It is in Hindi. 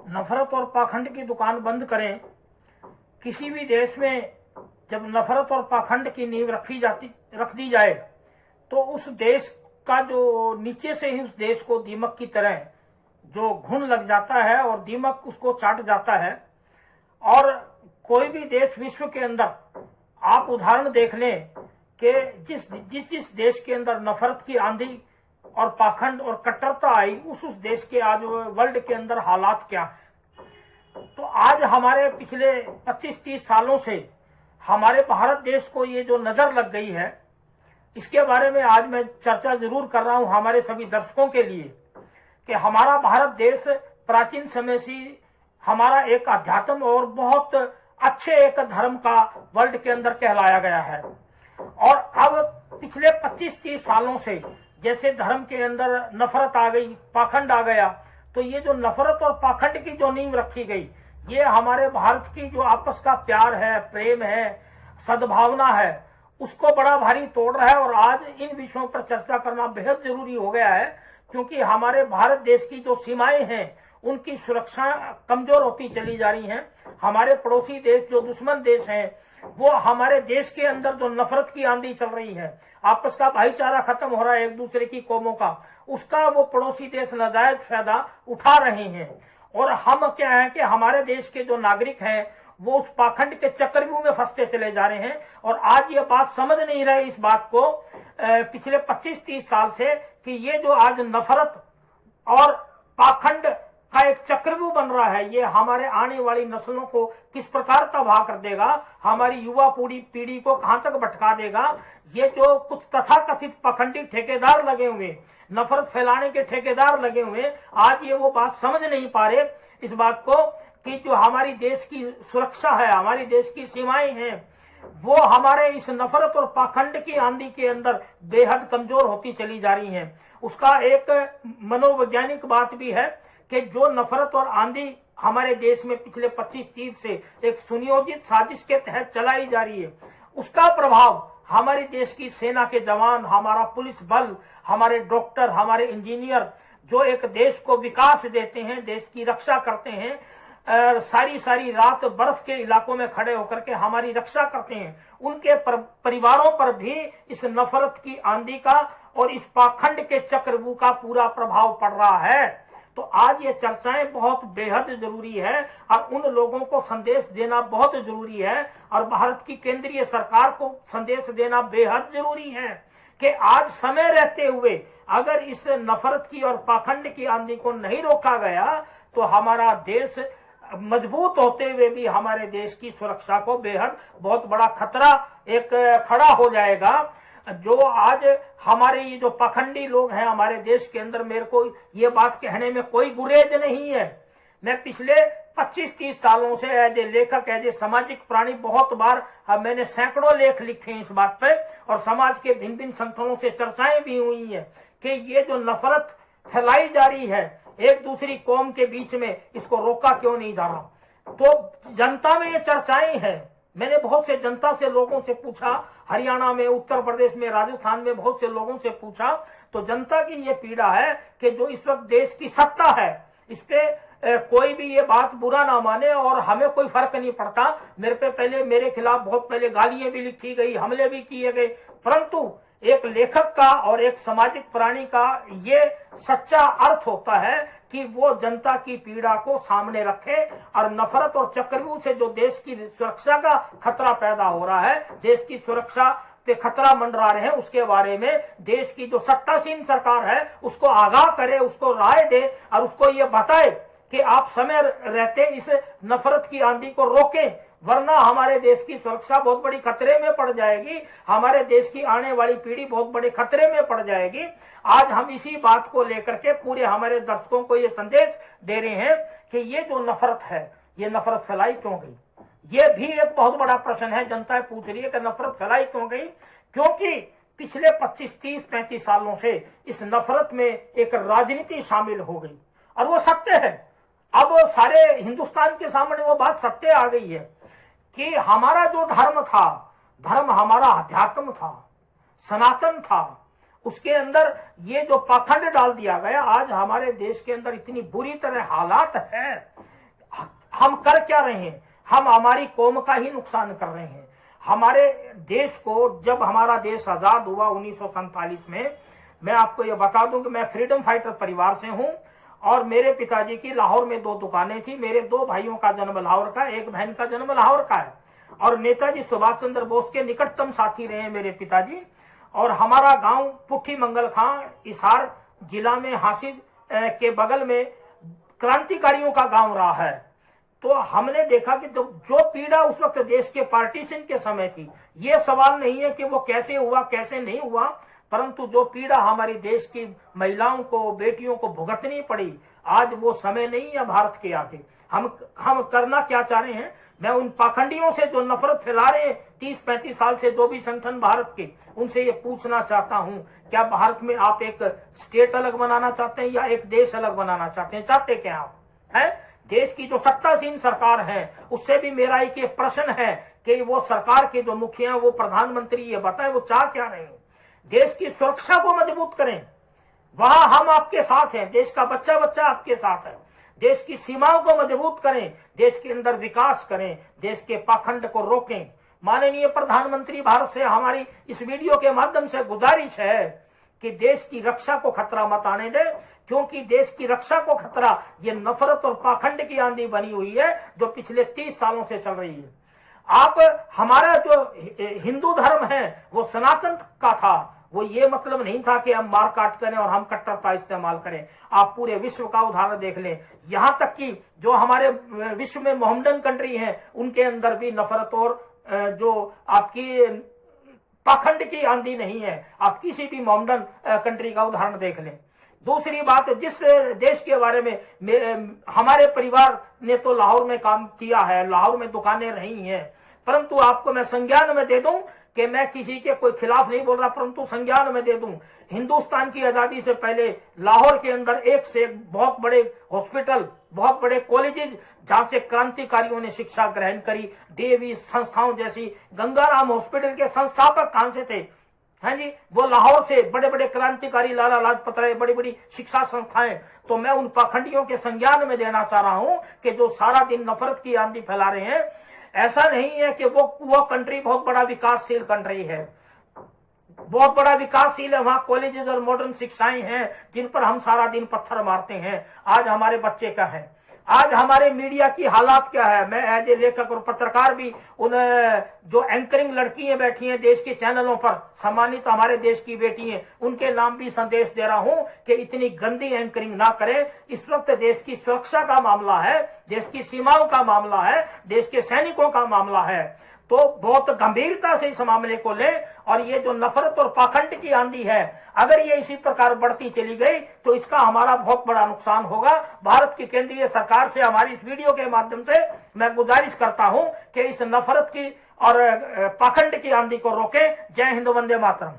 नफरत और पाखंड की दुकान बंद करें। किसी भी देश में जब नफरत और पाखंड की नींव रख दी जाए तो उस देश का जो नीचे से ही उस देश को दीमक की तरह जो घुन लग जाता है और दीमक उसको चाट जाता है। और कोई भी देश विश्व के अंदर आप उदाहरण देख लें कि जिस देश के अंदर नफरत की आंधी और पाखंड और कट्टरता आई उस देश के आज वर्ल्ड के अंदर हालात क्या है। तो आज हमारे पिछले 25-30 सालों से हमारे भारत देश को ये जो नजर लग गई है, इसके बारे में आज मैं चर्चा जरूर कर रहा हूं हमारे सभी दर्शकों के लिए कि हमारा भारत देश प्राचीन समय से हमारा एक अध्यात्म और बहुत अच्छे एक धर्म का वर्ल्ड के अंदर कहलाया गया है। और अब पिछले 25-30 सालों से जैसे धर्म के अंदर नफरत आ गई, पाखंड आ गया, तो ये जो नफरत और पाखंड की जो नींव रखी गई, ये हमारे भारत की जो आपस का प्यार है, प्रेम है, सद्भावना है, उसको बड़ा भारी तोड़ रहा है। और आज इन विषयों पर चर्चा करना बेहद जरूरी हो गया है, क्योंकि हमारे भारत देश की जो सीमाएं हैं उनकी सुरक्षा कमजोर होती चली जा रही हैं। हमारे पड़ोसी देश जो दुश्मन देश हैं वो हमारे देश के अंदर जो नफरत की आंधी चल रही है, आपस का भाईचारा खत्म हो रहा है एक दूसरे की कौमों का, उसका वो पड़ोसी देश नाजायज फायदा उठा रहे हैं। और हम क्या है कि हमारे देश के जो नागरिक हैं वो उस पाखंड के चक्रव्यूह में फंसते चले जा रहे हैं। और आज ये बात समझ नहीं रहे इस बात को पिछले 25-30 साल से कि ये जो आज नफरत और पाखंड का एक चक्रव्यूह बन रहा है, ये हमारे आने वाली नस्लों को किस प्रकार तबाह कर देगा, हमारी युवा पीढ़ी को कहां तक भटका देगा। ये जो कुछ तथाकथित पाखंडी ठेकेदार लगे हुए, नफरत फैलाने के ठेकेदार लगे हुए, आज ये वो बात समझ नहीं पा रहे इस बात को कि जो हमारी देश की सुरक्षा है, हमारी देश की सीमाएं हैं, वो हमारे इस नफरत और पाखंड की आंधी के अंदर बेहद कमजोर होती चली जा रही हैं। उसका एक मनोवैज्ञानिक बात भी है कि जो नफरत और आंधी हमारे देश में पिछले 25-30 से एक सुनियोजित साजिश के तहत चलाई जा रही है, उसका प्रभाव हमारे देश की सेना के जवान, हमारा पुलिस बल, हमारे डॉक्टर, हमारे इंजीनियर जो एक देश को विकास देते हैं, देश की रक्षा करते हैं, सारी रात बर्फ के इलाकों में खड़े होकर के हमारी रक्षा करते हैं, उनके परिवारों पर भी इस नफरत की आंधी का और इस पाखंड के चक्रव्यूह का पूरा प्रभाव पड़ रहा है। तो आज ये चर्चाएं बहुत बेहद जरूरी है और उन लोगों को संदेश देना बहुत जरूरी है और भारत की केंद्रीय सरकार को संदेश देना बेहद जरूरी है कि आज समय रहते हुए अगर इस नफरत की और पाखंड की आंधी को नहीं रोका गया तो हमारा देश मजबूत होते हुए भी हमारे देश की सुरक्षा को बेहद बहुत बड़ा खतरा एक खड़ा हो जाएगा। जो आज हमारे ये जो पाखंडी लोग हैं हमारे देश के अंदर, मेरे को ये बात कहने में कोई गुरेज नहीं है। मैं पिछले 25-30 सालों से एज ए लेखक, एज ए सामाजिक प्राणी बहुत बार मैंने सैकड़ों लेख लिखे हैं इस बात पे और समाज के भिन्न भिन्न संगठनों से चर्चाएं भी हुई हैं कि ये जो नफरत फैलाई जा रही है एक दूसरी कौम के बीच में, इसको रोका क्यों नहीं जा रहा। तो जनता में ये चर्चाएं हैं। मैंने बहुत से जनता से लोगों से पूछा, हरियाणा में, उत्तर प्रदेश में, राजस्थान में बहुत से लोगों से पूछा, तो जनता की ये पीड़ा है कि जो इस वक्त देश की सत्ता है इस पे कोई भी ये बात बुरा ना माने और हमें कोई फर्क नहीं पड़ता। मेरे खिलाफ बहुत पहले गालियां भी लिखी गई, हमले भी किए गए, परंतु एक लेखक का और एक सामाजिक प्राणी का ये सच्चा अर्थ होता है कि वो जनता की पीड़ा को सामने रखे और नफरत और चक्रव्यूह से जो देश की सुरक्षा का खतरा पैदा हो रहा है, देश की सुरक्षा पे खतरा मंडरा रहे हैं, उसके बारे में देश की जो सत्तासीन सरकार है उसको आगाह करे, उसको राय दे और उसको ये बताए कि आप समय रहते इस नफरत की आंधी को रोकें, वरना हमारे देश की सुरक्षा बहुत बड़ी खतरे में पड़ जाएगी, हमारे देश की आने वाली पीढ़ी बहुत बड़े खतरे में पड़ जाएगी। आज हम इसी बात को लेकर के पूरे हमारे दर्शकों को ये संदेश दे रहे हैं कि ये जो नफरत है, ये नफरत फैलाई क्यों गई। ये भी एक बहुत बड़ा प्रश्न है, जनता पूछ रही है कि नफरत फैलाई क्यों गई, क्योंकि पिछले 25-30-35 सालों से इस नफरत में एक राजनीति शामिल हो गई और वो सत्य है। अब सारे हिंदुस्तान के सामने वो बात सत्य आ गई है कि हमारा जो धर्म था, धर्म हमारा अध्यात्म था, सनातन था, उसके अंदर ये जो पाखंड डाल दिया गया, आज हमारे देश के अंदर इतनी बुरी तरह हालात है हम कर क्या रहे हैं? हम हमारी कौम का ही नुकसान कर रहे हैं। हमारे देश को, जब हमारा देश आजाद हुआ 1947 में, मैं आपको ये बता दूं कि मैं फ्रीडम फाइटर परिवार से हूं और मेरे पिताजी की लाहौर में 2 दुकानें थी। मेरे 2 भाइयों का जन्म लाहौर का, एक बहन का जन्म लाहौर का है और नेताजी सुभाष चंद्र बोस के निकटतम साथी रहे मेरे पिताजी। और हमारा गांव पुट्ठी मंगल खां, इसार जिला में हासिद के बगल में क्रांतिकारियों का गांव रहा है। तो हमने देखा कि जो पीड़ा उस वक्त देश के पार्टीशन के समय थी, ये सवाल नहीं है कि वो कैसे हुआ कैसे नहीं हुआ, परंतु जो पीड़ा हमारी देश की महिलाओं को, बेटियों को भुगतनी पड़ी, आज वो समय नहीं है भारत के आगे। हम करना क्या चाह रहे हैं? मैं उन पाखंडियों से जो नफरत फैला रहे हैं 30-35 साल से, जो भी संगठन भारत के, उनसे ये पूछना चाहता हूं, क्या भारत में आप एक स्टेट अलग बनाना चाहते हैं या एक देश अलग बनाना चाहते हैं? चाहते क्या आप? है देश की जो सत्तासीन सरकार है, उससे भी मेरा एक प्रश्न है कि वो सरकार के जो मुखिया, वो प्रधानमंत्री, ये बताएं वो चाह क्या रहे हैं। देश की सुरक्षा को मजबूत करें, वहां हम आपके साथ हैं। देश का बच्चा बच्चा आपके साथ है। देश की सीमाओं को मजबूत करें, देश के अंदर विकास करें, देश के पाखंड को रोकें। माननीय प्रधानमंत्री, भारत से हमारी इस वीडियो के माध्यम से गुजारिश है कि देश की रक्षा को खतरा मत आने दे, क्योंकि देश की रक्षा को खतरा ये नफरत और पाखंड की आंधी बनी हुई है जो पिछले 30 सालों से चल रही है। आप, हमारा जो हिंदू धर्म है वो सनातन का था, वो ये मतलब नहीं था कि हम मार काट करें और हम कट्टरता इस्तेमाल करें। आप पूरे विश्व का उदाहरण देख लें, यहां तक कि जो हमारे विश्व में मोहम्मडन कंट्री हैं, उनके अंदर भी नफरत और जो आपकी पाखंड की आंधी नहीं है। आप किसी भी मोहम्मडन कंट्री का उदाहरण देख लें। दूसरी बात, जिस देश के बारे में हमारे परिवार ने तो लाहौर में काम किया है, लाहौर में दुकानें रही हैं, परंतु आपको मैं संज्ञान में दे दूं कि मैं किसी के कोई खिलाफ नहीं बोल रहा, परंतु संज्ञान में दे दूं, हिंदुस्तान की आजादी से पहले लाहौर के अंदर एक से एक बहुत बड़े हॉस्पिटल, बहुत बड़े कॉलेजेस, जहां से क्रांतिकारियों ने शिक्षा ग्रहण करी, डीएवी संस्थाओं जैसी, गंगाराम हॉस्पिटल के संस्थापक कहां से थे? हैं जी, वो लाहौर से बड़े बड़े क्रांतिकारी, लाला लाजपत राय, बड़ी बड़ी शिक्षा संस्थाएं। तो मैं उन पाखंडियों के संज्ञान में देना चाह रहा हूं कि जो सारा दिन नफरत की आंधी फैला रहे हैं, ऐसा नहीं है कि वो कंट्री बहुत बड़ा विकासशील कंट्री है, बहुत बड़ा विकासशील है। वहां कॉलेजेस और मॉडर्न शिक्षाएं हैं जिन पर हम सारा दिन पत्थर मारते हैं। आज हमारे बच्चे क्या है, आज हमारे मीडिया की हालात क्या है। मैं एज ए लेखक और पत्रकार भी उन जो एंकरिंग लड़कियां बैठी हैं देश के चैनलों पर, सम्मानित हमारे देश की बेटी हैं, उनके नाम भी संदेश दे रहा हूं कि इतनी गंदी एंकरिंग ना करें। इस वक्त देश की सुरक्षा का मामला है, देश की सीमाओं का मामला है, देश के सैनिकों का मामला है। तो बहुत गंभीरता से इस मामले को लें। और ये जो नफरत और पाखंड की आंधी है, अगर ये इसी प्रकार बढ़ती चली गई तो इसका हमारा बहुत बड़ा नुकसान होगा। भारत की केंद्रीय सरकार से हमारी इस वीडियो के माध्यम से मैं गुजारिश करता हूं कि इस नफरत की और पाखंड की आंधी को रोकें। जय हिंद, वंदे मातरम।